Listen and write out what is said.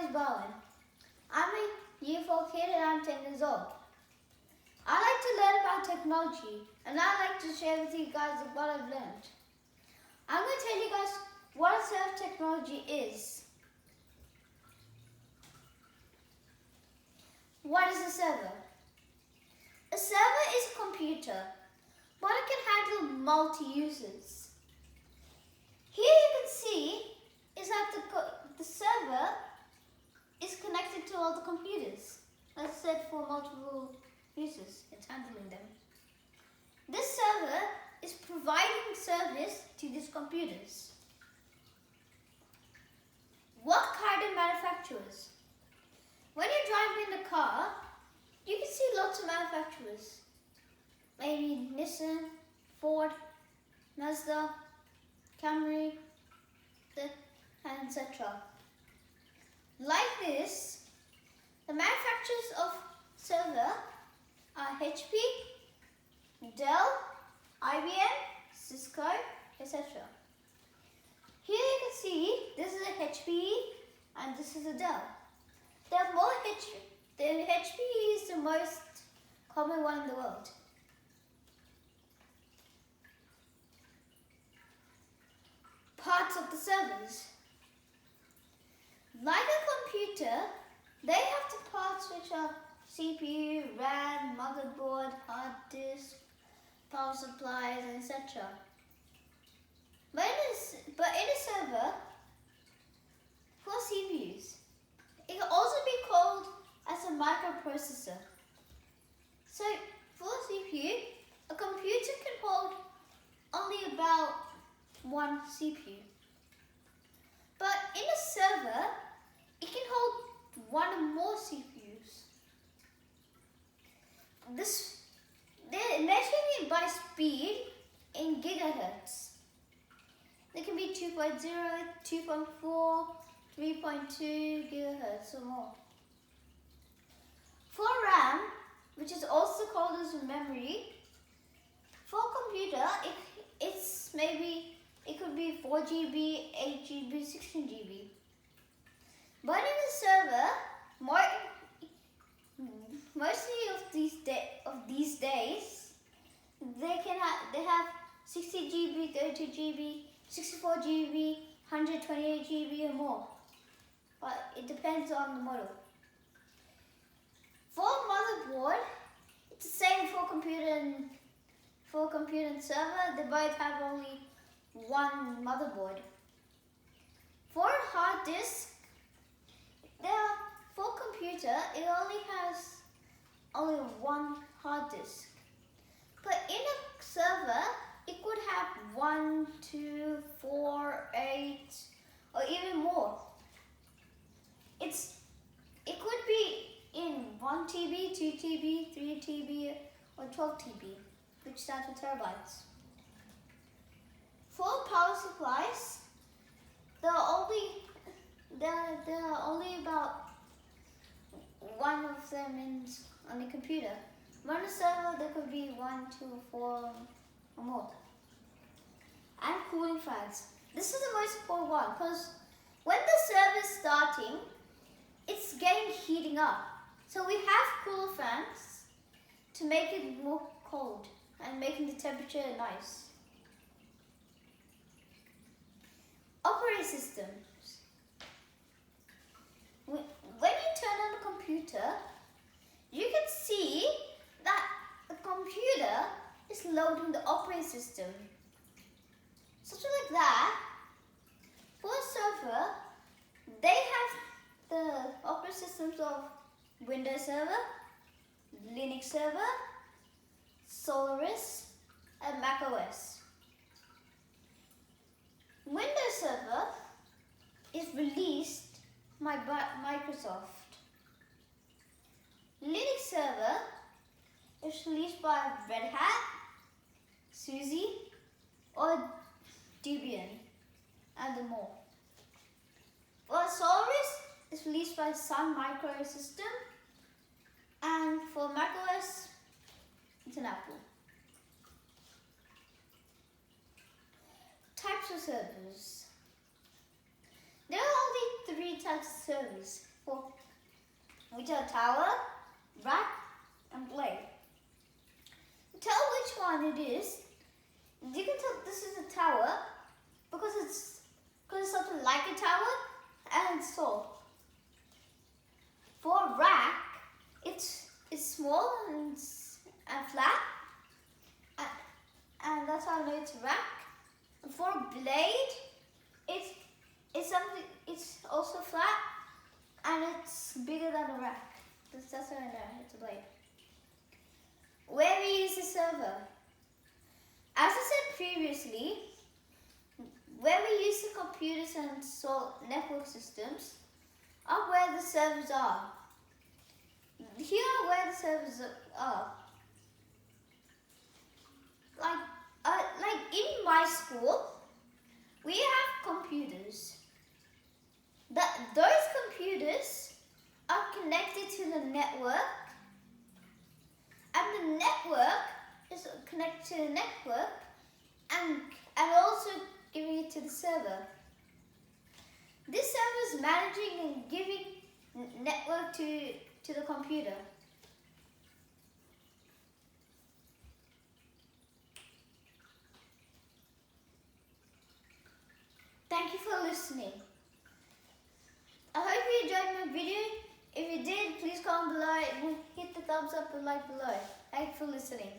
is Bawin. I'm a year 4 kid and I'm 10 years old. I like to learn about technology and I like to share with you guys what I've learned. I'm going to tell you guys what a server technology is. What is a server? A server is a computer, but it can handle multi-users. Here you can see is that the server is connected to all the computers. As I said, for multiple users, it's handling them. This server is providing service to these computers. What kind of manufacturers? When you're driving in a car, you can see lots of manufacturers. Maybe Nissan, Ford, Mazda, Camry, etc. Like this, the manufacturers of server are HP, Dell, IBM, Cisco, etc. Here you can see this is a HP and this is a Dell. There are more HP. The HP is the most common one in the world. Parts of the servers. Like a computer, they have the parts which are CPU, RAM, motherboard, hard disk, power supplies, etc. But in a server, for CPUs, it can also be called as a microprocessor. So for CPU, a computer can hold only about one CPU. But in a server, it can hold one or more CPUs. They're measuring it by speed in gigahertz. They can be 2.0, 2.4, 3.2 gigahertz or more. For RAM, which is also called as memory, for a computer, it could be 4 GB, 8 GB, 16 GB. But in a server, mostly of these days, they have 60 GB, 32 GB, 64 GB, 128 GB or more. But it depends on the model. For motherboard, it's the same for computer and server. They both have only one motherboard. For a hard disk, for computer, it only has only one hard disk. But in a server, it could have 1, 2, 4, 8, or even more. It could be in 1 TB, 2 TB, 3 TB, or 12 TB, which stands for terabytes. For power supplies, there are only about one of them on the computer. On a server, there could be 1, 2, 4, or more. And cooling fans. This is the most important one because when the server is starting, it's getting heating up. So we have cooler fans to make it more cold and making the temperature nice. Operating systems. When you turn on the computer, you can see that the computer is loading the operating system. Something like that. For a server, they have the operating systems of Windows Server, Linux Server, Solaris, and Mac OS. Windows Server is released by Microsoft. Linux Server is released by Red Hat, SUSE, or Debian, and more. For Solaris, it's released by Sun Microsystem, and for Mac OS, it's an Apple. Types of servers. There are only three types of servers. which are tower, rack, and blade. Tell which one it is. You can tell this is a tower because it's something like a tower and it's tall. For rack, it's small and flat, and that's how I know it's a rack. And for blade, it's also flat and it's bigger than a rack. That's how I know it's a blade. Where we use the server. As I said previously, where we use the computers and install network systems are where the servers are. Here are where the servers are. Like in my school, we have computers. Those computers are connected to the network, and the network is connected to the network and also giving it to the server. This server is managing and giving network to the computer. Thank you for listening. I hope you enjoyed my video. If you did, please comment below and hit the thumbs up and like below. Thanks for listening.